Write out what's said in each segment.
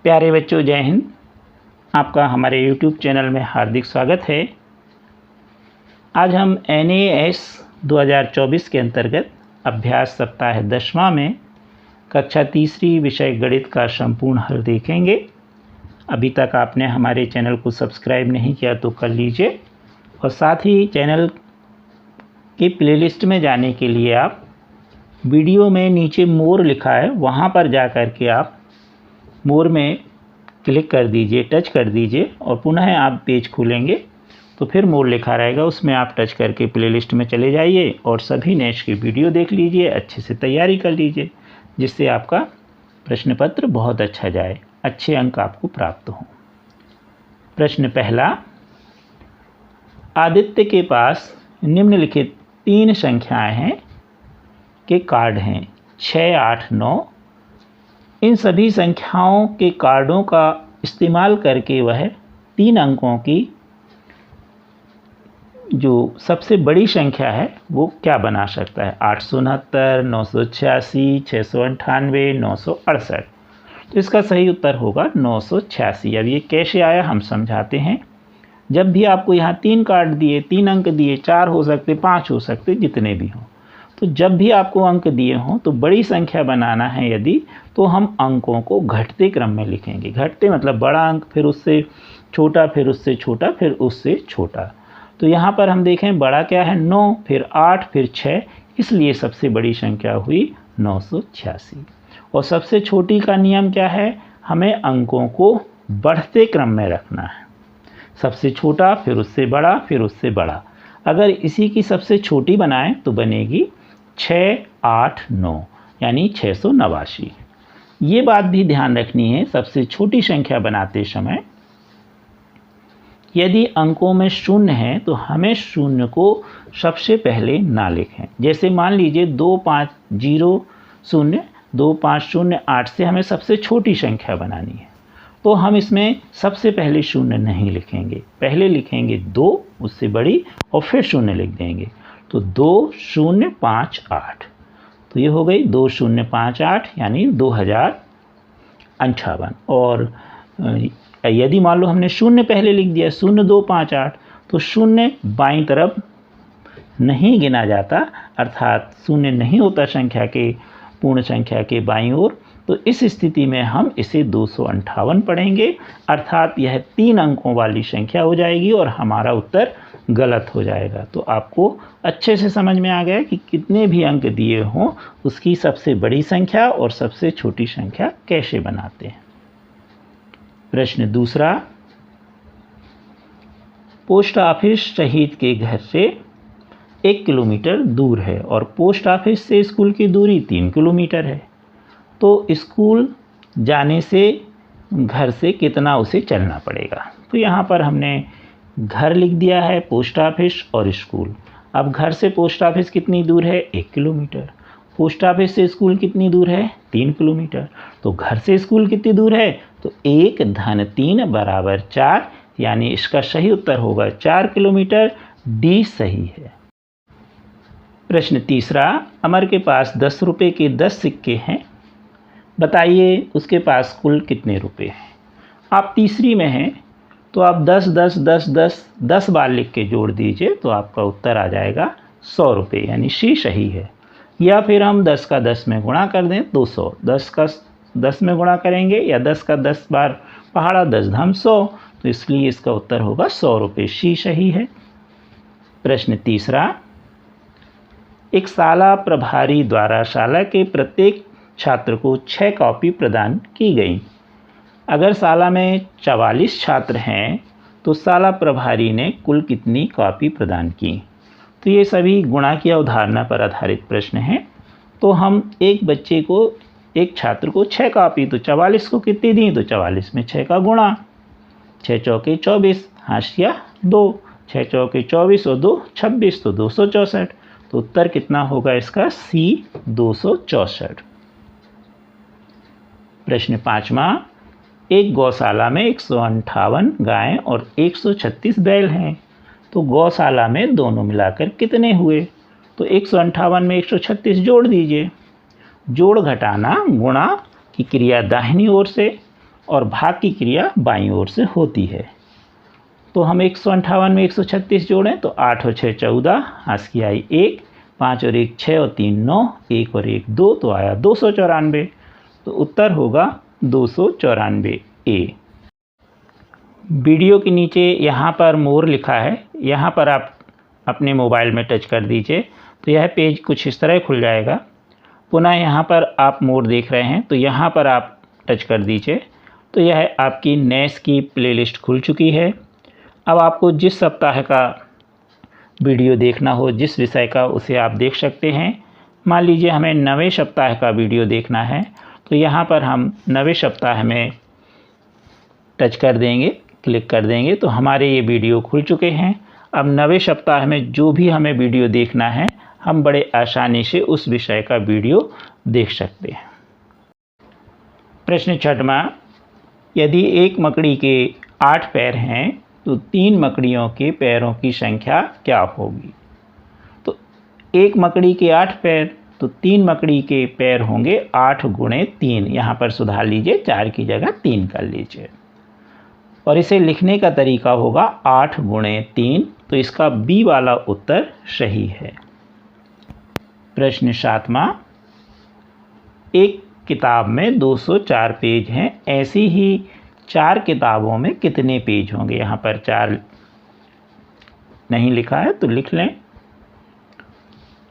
प्यारे बच्चों, जय हिंद। आपका हमारे YouTube चैनल में हार्दिक स्वागत है। आज हम NAS 2024 के अंतर्गत अभ्यास सप्ताह 10वां में कक्षा तीसरी विषय गणित का संपूर्ण हल देखेंगे। अभी तक आपने हमारे चैनल को सब्सक्राइब नहीं किया तो कर लीजिए, और साथ ही चैनल की प्लेलिस्ट में जाने के लिए आप वीडियो में नीचे मोर लिखा है, वहाँ पर जा कर के आप मोर में क्लिक कर दीजिए, टच कर दीजिए, और पुनः आप पेज खोलेंगे तो फिर मोर लिखा रहेगा, उसमें आप टच करके प्लेलिस्ट में चले जाइए और सभी नेक्स्ट की वीडियो देख लीजिए, अच्छे से तैयारी कर लीजिए, जिससे आपका प्रश्न पत्र बहुत अच्छा जाए, अच्छे अंक आपको प्राप्त हों। प्रश्न पहला, आदित्य के पास निम्नलिखित 3 संख्याएं हैं के कार्ड हैं 6, 8, 9। इन सभी संख्याओं के कार्डों का इस्तेमाल करके वह 3 अंकों की जो सबसे बड़ी संख्या है वो क्या बना सकता है। 869, 986, 698, 968। तो इसका सही उत्तर होगा 986। अब ये कैसे आया हम समझाते हैं। जब भी आपको यहाँ 3 कार्ड दिए, 3 अंक दिए, 4 हो सकते, 5 हो सकते, जितने भी हों, तो जब भी आपको अंक दिए हों तो बड़ी संख्या बनाना है यदि, तो हम अंकों को घटते क्रम में लिखेंगे। घटते मतलब बड़ा अंक, फिर उससे छोटा, फिर उससे छोटा, फिर उससे छोटा। तो यहाँ पर हम देखें बड़ा क्या है 9, फिर 8, फिर 6, इसलिए सबसे बड़ी संख्या हुई 986। और सबसे छोटी का नियम क्या है, हमें अंकों को बढ़ते क्रम में रखना है। सबसे छोटा, फिर उससे बड़ा, फिर उससे बड़ा। अगर इसी की सबसे छोटी बनाएं तो बनेगी 6, 8, 9, यानी 689। ये बात भी ध्यान रखनी है सबसे छोटी संख्या बनाते समय, यदि अंकों में शून्य है तो हमें शून्य को सबसे पहले ना लिखें। जैसे मान लीजिए 2500, 2508 से हमें सबसे छोटी संख्या बनानी है, तो हम इसमें सबसे पहले शून्य नहीं लिखेंगे, पहले लिखेंगे 2, उससे बड़ी, और फिर शून्य लिख देंगे। तो 2058, तो ये हो गई 2058, यानी 2058। और यदि मान लो हमने शून्य पहले लिख दिया 0258, तो शून्य बाईं तरफ नहीं गिना जाता, अर्थात शून्य नहीं होता संख्या के, पूर्ण संख्या के बाईं ओर। तो इस स्थिति में हम इसे 258 पढ़ेंगे, अर्थात यह 3 अंकों वाली संख्या हो जाएगी और हमारा उत्तर गलत हो जाएगा। तो आपको अच्छे से समझ में आ गया कि कितने भी अंक दिए हों उसकी सबसे बड़ी संख्या और सबसे छोटी संख्या कैसे बनाते हैं। प्रश्न दूसरा, पोस्ट ऑफिस शहीद के घर से 1 किलोमीटर दूर है और पोस्ट ऑफिस से स्कूल की दूरी 3 किलोमीटर है। तो स्कूल जाने से घर से कितना उसे चलना पड़ेगा। तो यहाँ पर हमने घर लिख दिया है, पोस्ट ऑफिस और स्कूल। अब घर से पोस्ट ऑफिस कितनी दूर है, 1 किलोमीटर। पोस्ट ऑफिस से स्कूल कितनी दूर है, 3 किलोमीटर। तो घर से स्कूल कितनी दूर है, तो 1 धन 3 बराबर 4, यानी इसका सही उत्तर होगा 4 किलोमीटर। डी सही है। प्रश्न तीसरा, अमर के पास 10 रुपये के 10 सिक्के हैं, बताइए उसके पास कुल कितने रुपए हैं। आप तीसरी में हैं तो आप 10, 10, 10, 10, 10 बार लिख के जोड़ दीजिए, तो आपका उत्तर आ जाएगा 100 रुपये, यानी सी सही है। या फिर हम 10 का 10 में गुणा कर दें तो 100, 10 का 10 में गुणा करेंगे, या 10 का 10 बार पहाड़ा 10 धाम 100, तो इसलिए इसका उत्तर होगा 100 रुपये, सी सही है। प्रश्न तीसरा, एक शाला प्रभारी द्वारा शाला के प्रत्येक छात्र को 6 कॉपी प्रदान की गई। अगर शाला में 44 छात्र हैं तो शाला प्रभारी ने कुल कितनी कॉपी प्रदान की। तो ये सभी गुणा की अवधारणा पर आधारित प्रश्न हैं। तो हम एक छात्र को 6 कॉपी, तो 44 को कितनी दी, तो 44 में 6 का गुणा, 6 चौके 24, हाशिया 2, 6 चौके 24 और 2 26, तो 264। तो उत्तर कितना होगा इसका, सी 264। प्रश्न पाँचवा, एक गौशाला में 158 गायें और 136 बैल हैं, तो गौशाला में दोनों मिलाकर कितने हुए। तो 158 में 136 जोड़ दीजिए। जोड़ घटाना गुणा की क्रिया दाहिनी ओर से, और भाग की क्रिया बाईं ओर से होती है। तो हम 158 में 136 जोड़ें तो 8 और 6 14, हाथ की आई 1, 5 और 1 6 और 3 9, 1 और 1 2, तो आया 294। तो उत्तर होगा 294 ए। वीडियो के नीचे यहाँ पर मोर लिखा है, यहाँ पर आप अपने मोबाइल में टच कर दीजिए तो यह पेज कुछ इस तरह खुल जाएगा। पुनः यहाँ पर आप मोर देख रहे हैं तो यहाँ पर आप टच कर दीजिए तो यह आपकी नेस की प्लेलिस्ट खुल चुकी है। अब आपको जिस सप्ताह का वीडियो देखना हो, जिस विषय का, उसे आप देख सकते हैं। मान लीजिए हमें 9वें सप्ताह का वीडियो देखना है तो यहाँ पर हम 9वें सप्ताह में टच कर देंगे, क्लिक कर देंगे तो हमारे ये वीडियो खुल चुके हैं। अब 9वें सप्ताह में जो भी हमें वीडियो देखना है हम बड़े आसानी से उस विषय का वीडियो देख सकते हैं। प्रश्न 6वां, यदि एक मकड़ी के 8 पैर हैं तो 3 मकड़ियों के पैरों की संख्या क्या होगी? तो एक मकड़ी के 8 पैर तो 3 मकड़ी के पैर होंगे 8 गुणे 3। यहाँ पर सुधार लीजिए, 4 की जगह 3 कर लीजिए और इसे लिखने का तरीका होगा 8 गुणे 3। तो इसका बी वाला उत्तर सही है। प्रश्न 7वां, एक किताब में 204 पेज हैं, ऐसी ही 4 किताबों में कितने पेज होंगे? यहाँ पर 4 नहीं लिखा है तो लिख लें।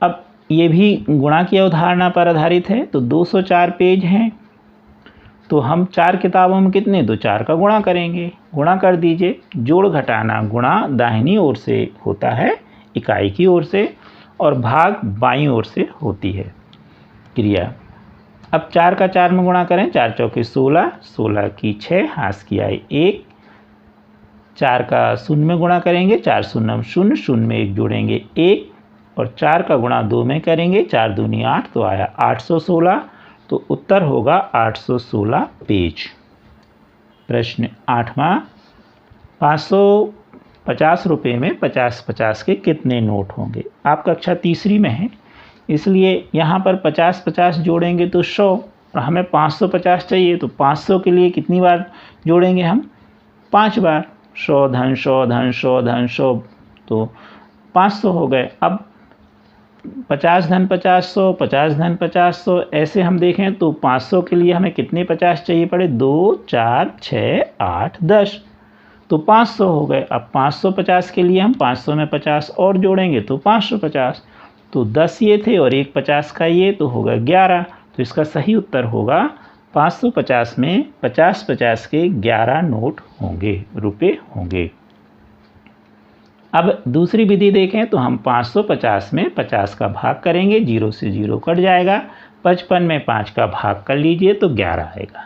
अब ये भी गुणा की अवधारणा पर आधारित है। तो 204 पेज हैं तो हम 4 किताबों में कितने, तो 4 का गुणा करेंगे। गुणा कर दीजिए, जोड़ घटाना गुणा दाहिनी ओर से होता है इकाई की ओर से और भाग बाईं ओर से होती है क्रिया। अब 4 का 4 में गुणा करें, 4 चौके 16, 16 की 6, हाथ की आई 1। 4 का 0 में गुणा करेंगे, 4 शून्य 0, 0 में 1 जोड़ेंगे 1 और 4 का गुणा 2 में करेंगे, 4 दूनी 8, तो आया 816। तो उत्तर होगा 816 पेज। प्रश्न 8वां, 550 रुपये में 50-50 के कितने नोट होंगे? आप कक्षा तीसरी में हैं इसलिए यहाँ पर 50-50 जोड़ेंगे तो 100 और हमें 550 चाहिए तो 500 के लिए कितनी बार जोड़ेंगे हम? 5 बार। 100 धन 100 धन 100 धन 100 तो 500 हो गए। अब 50 धन 50 100, 50 धन 50 100, ऐसे हम देखें तो 500 के लिए हमें कितने 50 चाहिए पड़े? 2 4 6 8 10 तो 500 हो गए। अब 550 के लिए हम 500 में 50 और जोड़ेंगे तो 550, तो 10 ये थे और एक 50 का ये, तो होगा 11। तो इसका सही उत्तर होगा 550 में 50-50 के 11 नोट होंगे, रुपए होंगे। अब दूसरी विधि देखें तो हम 550 में 50 का भाग करेंगे, 0 से 0 कट जाएगा। 55 में 5 का भाग कर लीजिए तो 11 आएगा।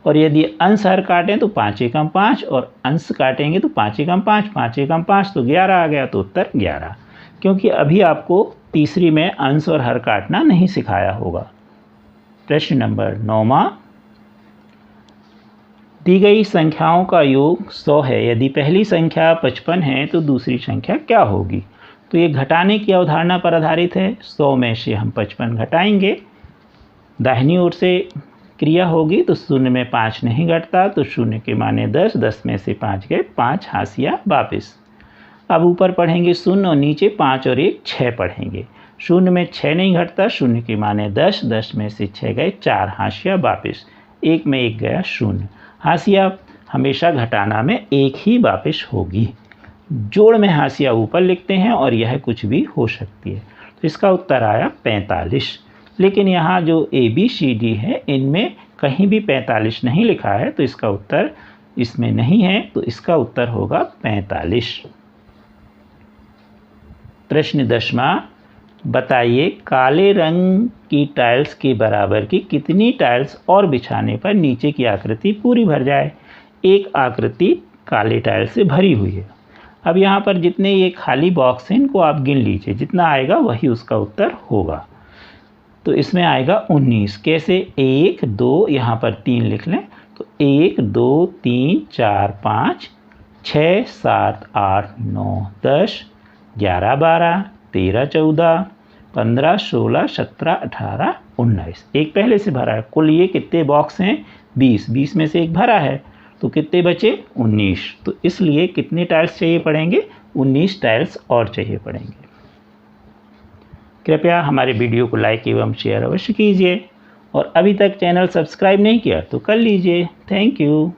और यदि अंश हर काटें तो 5 एकम 5 और अंश काटेंगे तो 5 एकम 5, 5 एकम 5 तो 11 आ गया। तो उत्तर 11, क्योंकि अभी आपको तीसरी में अंश और हर काटना नहीं सिखाया होगा। प्रश्न नंबर 9वां, दी गई संख्याओं का योग 100 है, यदि पहली संख्या 55 है तो दूसरी संख्या क्या होगी? तो ये घटाने की अवधारणा पर आधारित है। 100 में से हम 55 घटाएंगे, दाहिनी ओर से क्रिया होगी तो 0 में 5 नहीं घटता तो 0 के माने 10, 10 में से 5 गए 5, हाशिया वापस। अब ऊपर पढ़ेंगे 0 और नीचे 5 और 1 6 पढ़ेंगे। 0 में 6 नहीं घटता, 0 के माने 10, 10 में से 6 गए 4, हाशिया वापस। 1 में 1 गया 0, हाशिया हमेशा घटाना में 1 ही वापस होगी। जोड़ में हाशिया ऊपर लिखते हैं और यह कुछ भी हो सकती है। तो इसका उत्तर आया 45। लेकिन यहाँ जो ABCD है इनमें कहीं भी 45 नहीं लिखा है तो इसका उत्तर इसमें नहीं है, तो इसका उत्तर होगा 45। प्रश्न 10वां, बताइए काले रंग की टाइल्स के बराबर की कितनी टाइल्स और बिछाने पर नीचे की आकृति पूरी भर जाए? एक आकृति काले टाइल्स से भरी हुई है। अब यहाँ पर जितने ये खाली बॉक्स हैं इनको आप गिन लीजिए, जितना आएगा वही उसका उत्तर होगा। तो इसमें आएगा 19। कैसे? 1 2, यहाँ पर 3 लिख लें तो 1 2 3 4 5 6 7 8 9 10 11 12 13 14 15 16 17 18 19। एक पहले से भरा है। कुल ये कितने बॉक्स हैं? 20 में से एक भरा है, तो कितने बचे? 19। तो इसलिए कितने टाइल्स चाहिए पड़ेंगे? 19 टाइल्स और चाहिए पड़ेंगे। कृपया हमारे वीडियो को लाइक एवं शेयर अवश्य कीजिए, और अभी तक चैनल सब्सक्राइब नहीं किया तो कर लीजिए। Thank you.